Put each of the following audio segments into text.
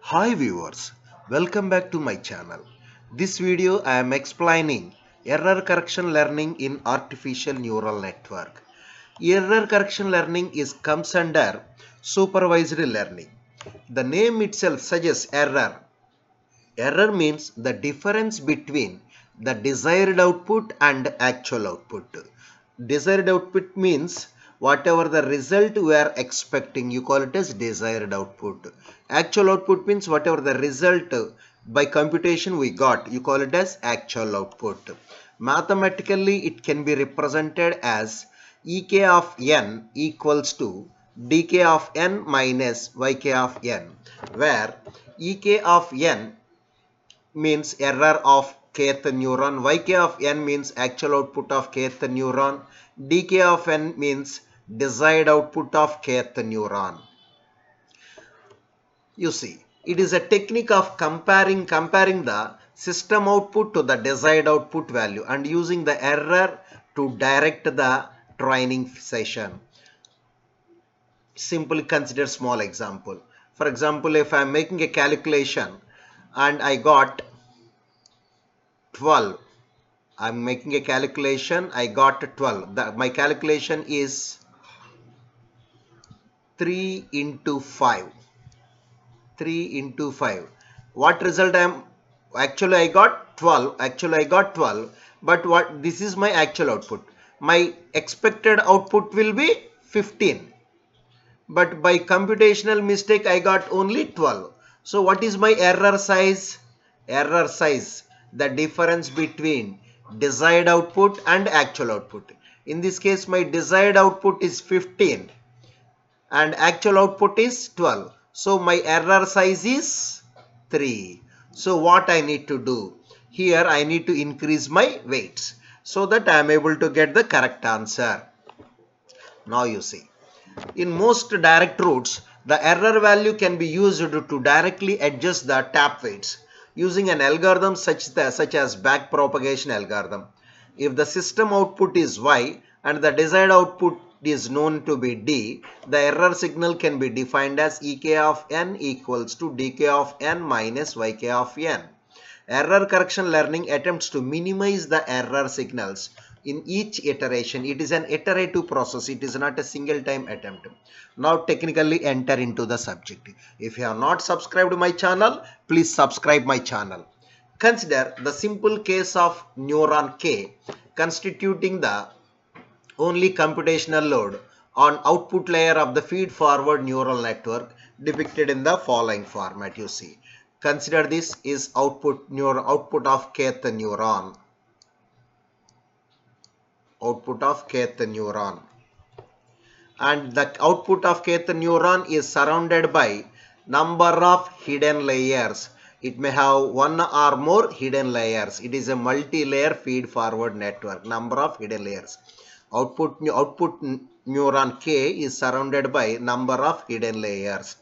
Hi viewers, welcome back to my channel. This video I am explaining error correction learning in artificial neural network. Error correction learning comes under supervised learning. The name itself suggests error. Error means the difference between the desired output and actual output. Desired output means whatever the result we are expecting, you call it as desired output. Actual output means whatever the result by computation we got, you call it as actual output. Mathematically, it can be represented as ek of n equals to dk of n minus yk of n, where ek of n means error of kth neuron, yk of n means actual output of kth neuron, dk of n means desired output of kth neuron. You see, it is a technique of comparing the system output to the desired output value and using the error to direct the training session. Simply consider small example. For example, if I am making a calculation and I got 12, I'm making a calculation, I got 12. My calculation is 3 into 5. 3 into 5. What result actually I got 12. Actually I got 12. But this is my actual output. My expected output will be 15. But by computational mistake I got only 12. So what is my error size? Error size, the difference between desired output and actual output. In this case my desired output is 15 and actual output is 12. So my error size is 3. So what I need to do? Here I need to increase my weights so that I am able to get the correct answer. Now you see. In most direct routes, the error value can be used to directly adjust the tap weights using an algorithm such as backpropagation algorithm. If the system output is Y and the desired output is known to be D, the error signal can be defined as Ek of n equals to dk of n minus yk of n. Error correction learning attempts to minimize the error signals in each iteration. It is an iterative process. It is not a single time attempt. Now technically enter into the subject. If you have not subscribed to my channel, please subscribe my channel. Consider the simple case of neuron K constituting the only computational load on output layer of the feed forward neural network depicted in the following format. You see, consider this is output of kth neuron, and the output of kth neuron is surrounded by number of hidden layers. It may have one or more hidden layers. It is a multi-layer feed forward network, number of hidden layers. Output neuron K is surrounded by number of hidden layers,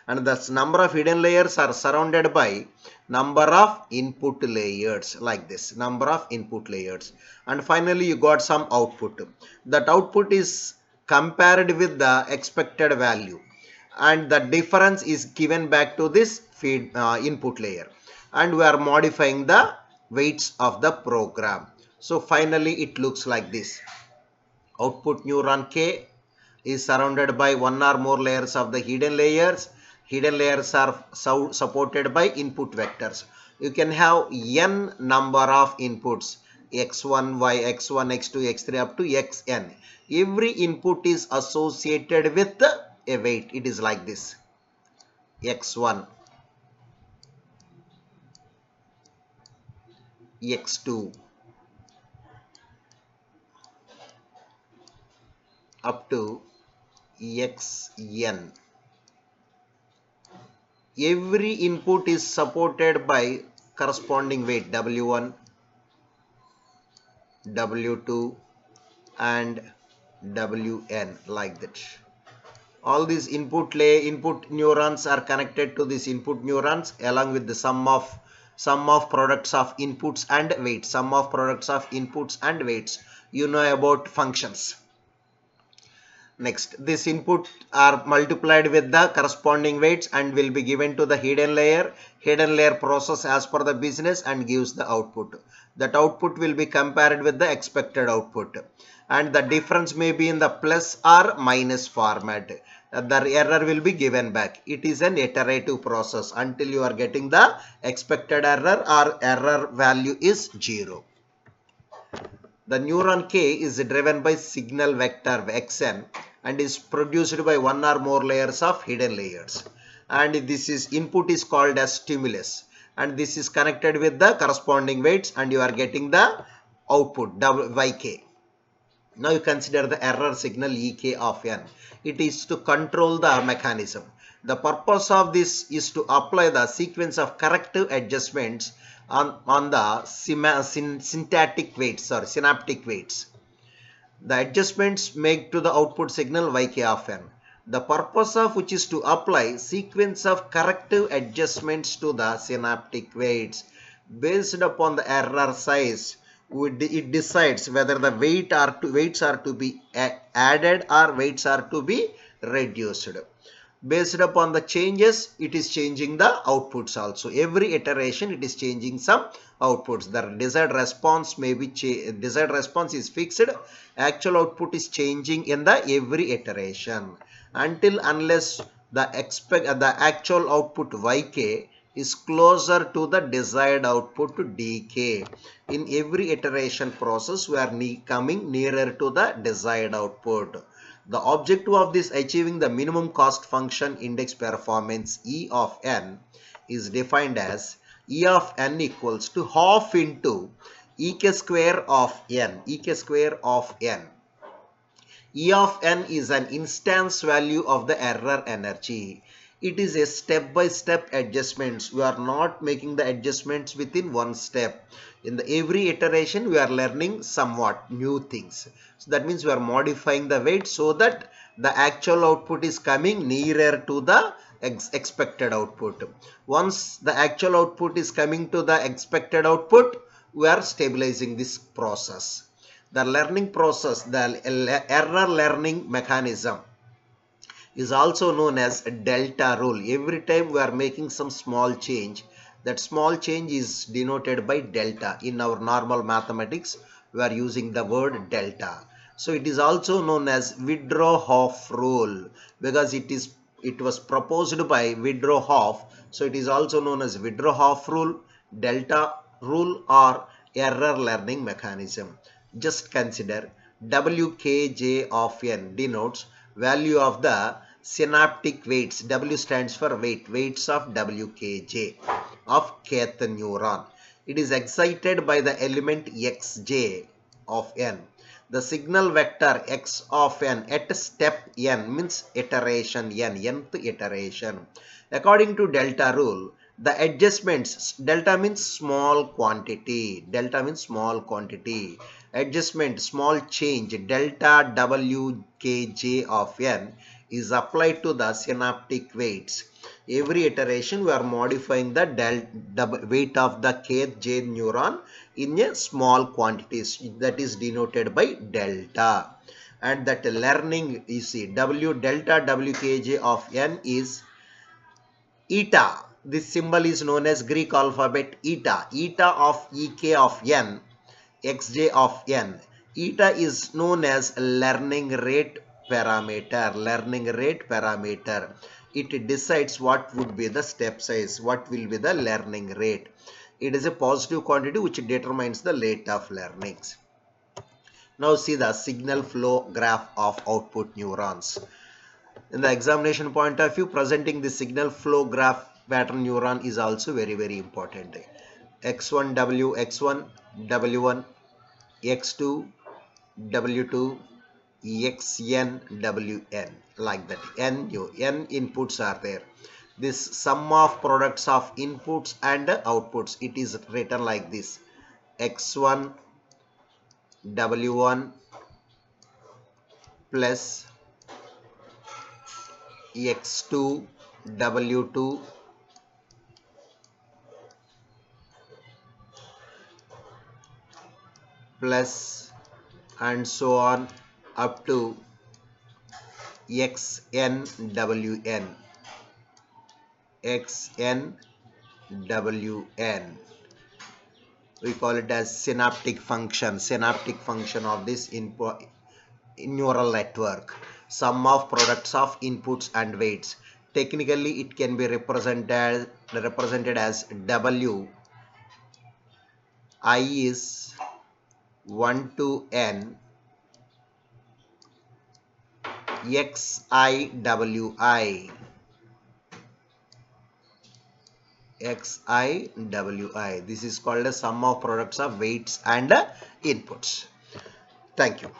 and the number of hidden layers are surrounded by number of input layers, like this, number of input layers. And finally you got some output. That output is compared with the expected value, and the difference is given back to this feed input layer, and we are modifying the weights of the program. So finally it looks like this. Output neuron K is surrounded by one or more layers of the hidden layers. Hidden layers are supported by input vectors. You can have n number of inputs, x1, y, x1, x2, x3 up to xn. Every input is associated with a weight. It is like this: x1, x2 up to xn. Every input is supported by corresponding weight w1, w2 and wn, like that. All these input neurons are connected to these input neurons along with the sum of products of inputs and weights. Sum of products of inputs and weights. You know about functions. Next, this input are multiplied with the corresponding weights and will be given to the hidden layer. Hidden layer process as per the business and gives the output. That output will be compared with the expected output. And the difference may be in the plus or minus format. The error will be given back. It is an iterative process until you are getting the expected error or error value is 0. The neuron K is driven by signal vector Xn and is produced by one or more layers of hidden layers. And this is input is called as stimulus, and this is connected with the corresponding weights and you are getting the output Yk. Now you consider the error signal Ek of n. It is to control the mechanism. The purpose of this is to apply the sequence of corrective adjustments on the synaptic weights. The adjustments make to the output signal Yk of n. The purpose of which is to apply sequence of corrective adjustments to the synaptic weights. Based upon the error size, it decides whether the weights are to be added or weights are to be reduced. Based upon the changes, it is changing the outputs also. Every iteration it is changing some outputs. The desired response may be desired response is fixed. Actual output is changing in the every iteration until unless the actual output Yk is closer to the desired output dk. In every iteration process, we are coming nearer to the desired output. The objective of this achieving the minimum cost function index performance E of n is defined as E of n equals to half into Ek square of n. Ek square of n. E of n is an instance value of the error energy. It is a step-by-step adjustments. We are not making the adjustments within one step. In the every iteration, we are learning somewhat new things. So that means we are modifying the weight so that the actual output is coming nearer to the expected output. Once the actual output is coming to the expected output, we are stabilizing this process. The learning process, the error learning mechanism is also known as delta rule. Every time we are making some small change, that small change is denoted by delta. In our normal mathematics, we are using the word delta. So it is also known as Woodrow-Hoff rule because it was proposed by Woodrow-Hoff. So it is also known as Woodrow-Hoff rule, delta rule, or error learning mechanism. Just consider Wkj of n denotes value of the synaptic weights. W stands for weights of Wkj of kth neuron. It is excited by the element xj of n. The signal vector x of n at step n means iteration nth iteration. According to delta rule, the adjustments, delta means small quantity. Delta means small quantity. Adjustment, small change, delta Wkj of n is applied to the synaptic weights. Every iteration we are modifying the weight of the kth j neuron in a small quantities, that is denoted by delta. And that learning, you see, delta Wkj of n is eta. This symbol is known as Greek alphabet eta. Eta of Ek of n, xj of n. Eta is known as learning rate parameter. Learning rate parameter. It decides what would be the step size, what will be the learning rate. It is a positive quantity which determines the rate of learnings. Now see the signal flow graph of output neurons. In the examination point of view, presenting the signal flow graph pattern neuron is also very important. X1 W, X1 W1, X2 W2, Xn Wn, like that. N inputs are there. This sum of products of inputs and outputs, it is written like this: X1 W1 plus X2 W2 plus, and so on up to XNWN, XNWN. We call it as synaptic function of this neural network. Sum of products of inputs and weights. Technically, it can be represented as W. I is 1 to N XIWI. XIWI. This is called a sum of products of weights and inputs. Thank you.